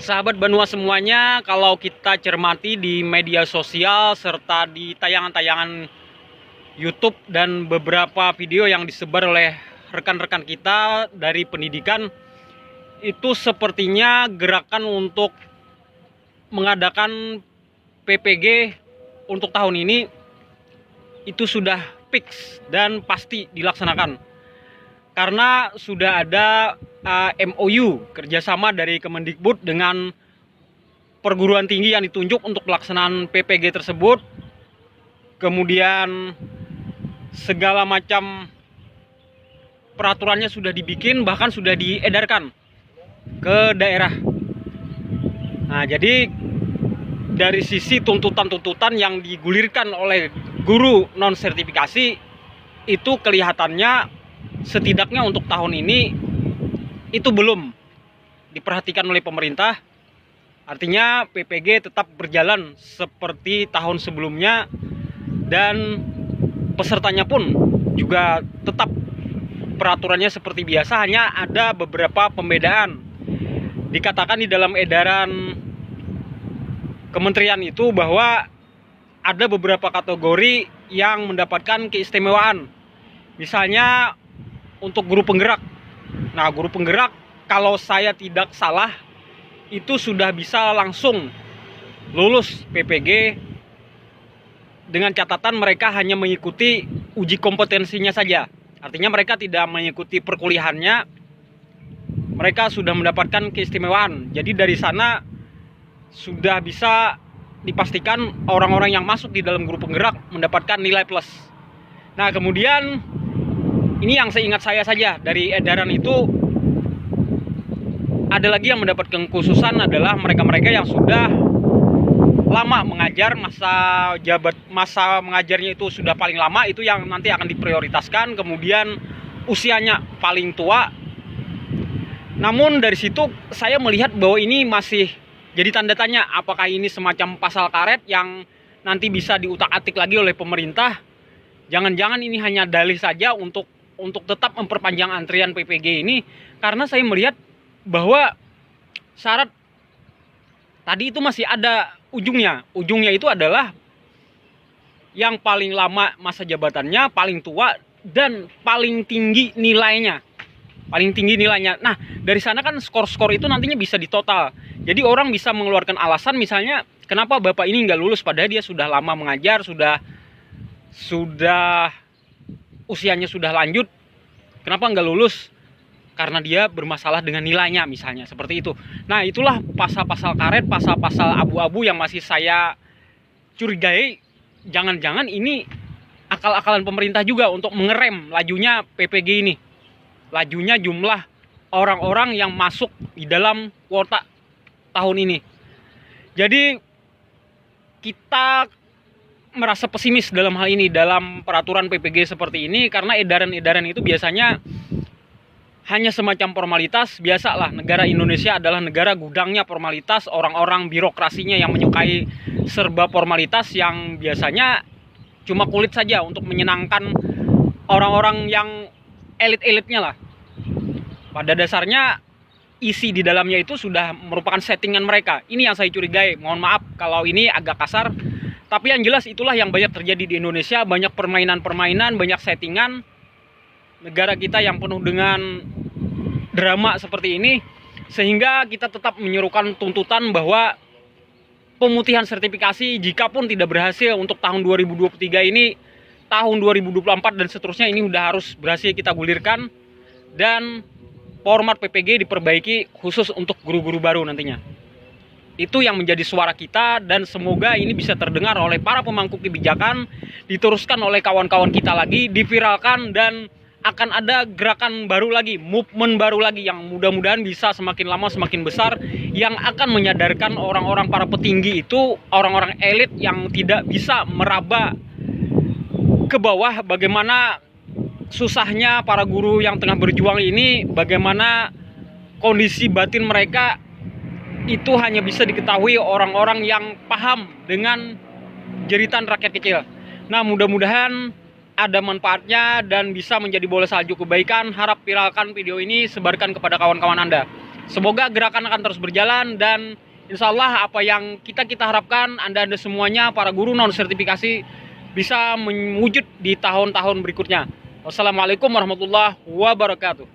Sahabat Banua semuanya, kalau kita cermati di media sosial serta di tayangan-tayangan YouTube dan beberapa video yang disebar oleh rekan-rekan kita dari pendidikan, itu sepertinya gerakan untuk mengadakan PPG untuk tahun ini itu sudah fix dan pasti dilaksanakan. Karena sudah ada MOU kerjasama dari Kemendikbud dengan perguruan tinggi yang ditunjuk untuk pelaksanaan PPG tersebut. Kemudian segala macam peraturannya sudah dibikin, bahkan sudah diedarkan ke daerah. Nah, jadi dari sisi tuntutan-tuntutan yang digulirkan oleh guru non sertifikasi itu kelihatannya setidaknya untuk tahun ini itu belum diperhatikan oleh pemerintah. Artinya PPG tetap berjalan seperti tahun sebelumnya dan pesertanya pun juga tetap peraturannya seperti biasa, hanya ada beberapa pembedaan. Dikatakan di dalam edaran kementerian itu bahwa ada beberapa kategori yang mendapatkan keistimewaan. Misalnya untuk guru penggerak. Nah, guru penggerak kalau saya tidak salah itu sudah bisa langsung lulus PPG dengan catatan mereka hanya mengikuti uji kompetensinya saja. Artinya mereka tidak mengikuti perkuliahannya, mereka sudah mendapatkan keistimewaan. Jadi dari sana sudah bisa dipastikan orang-orang yang masuk di dalam guru penggerak mendapatkan nilai plus. Nah, kemudian ini yang seingat saya saja dari edaran itu, ada lagi yang mendapat kekhususan adalah mereka-mereka yang sudah lama mengajar, masa mengajarnya itu sudah paling lama, itu yang nanti akan diprioritaskan. Kemudian usianya paling tua. Namun dari situ saya melihat bahwa ini masih jadi tanda tanya, apakah ini semacam pasal karet yang nanti bisa diutak-atik lagi oleh pemerintah? Jangan-jangan ini hanya dalih saja untuk tetap memperpanjang antrian PPG ini, karena saya melihat bahwa syarat tadi itu masih ada ujungnya. Ujungnya itu adalah yang paling lama masa jabatannya, paling tua, dan paling tinggi nilainya. Nah, dari sana kan skor-skor itu nantinya bisa ditotal. Jadi orang bisa mengeluarkan alasan, misalnya kenapa bapak ini nggak lulus padahal dia sudah lama mengajar, sudah usianya sudah lanjut, kenapa nggak lulus? Karena dia bermasalah dengan nilainya, misalnya seperti itu. Nah, itulah pasal-pasal karet, pasal-pasal abu-abu yang masih saya curigai. Jangan-jangan ini akal-akalan pemerintah juga untuk mengerem lajunya PPG ini, lajunya jumlah orang-orang yang masuk di dalam kuota tahun ini. Jadi kita merasa pesimis dalam hal ini, dalam peraturan PPG seperti ini, karena edaran-edaran itu biasanya hanya semacam formalitas. Biasalah, negara Indonesia adalah negara gudangnya formalitas, orang-orang birokrasinya yang menyukai serba formalitas, yang biasanya cuma kulit saja untuk menyenangkan orang-orang yang elit-elitnya lah. Pada dasarnya isi di dalamnya itu sudah merupakan settingan mereka. Ini yang saya curigai. Mohon maaf kalau ini agak kasar, tapi yang jelas itulah yang banyak terjadi di Indonesia. Banyak permainan-permainan, banyak settingan. Negara kita yang penuh dengan drama seperti ini, sehingga kita tetap menyerukan tuntutan bahwa pemutihan sertifikasi jika pun tidak berhasil untuk tahun 2023 ini, tahun 2024 dan seterusnya ini udah harus berhasil kita gulirkan, dan format PPG diperbaiki khusus untuk guru-guru baru nantinya. Itu yang menjadi suara kita, dan semoga ini bisa terdengar oleh para pemangku kebijakan, diteruskan oleh kawan-kawan kita lagi, diviralkan, dan akan ada gerakan baru lagi, movement baru lagi yang mudah-mudahan bisa semakin lama semakin besar, yang akan menyadarkan orang-orang para petinggi itu, orang-orang elit yang tidak bisa meraba ke bawah, bagaimana susahnya para guru yang tengah berjuang ini, bagaimana kondisi batin mereka itu hanya bisa diketahui orang-orang yang paham dengan jeritan rakyat kecil. Nah, mudah-mudahan ada manfaatnya dan bisa menjadi bola salju kebaikan. Harap viralkan video ini, sebarkan kepada kawan-kawan Anda. Semoga gerakan akan terus berjalan, dan insya Allah apa yang kita harapkan, Anda semuanya para guru non sertifikasi bisa mewujud di tahun-tahun berikutnya. Wassalamualaikum warahmatullahi wabarakatuh.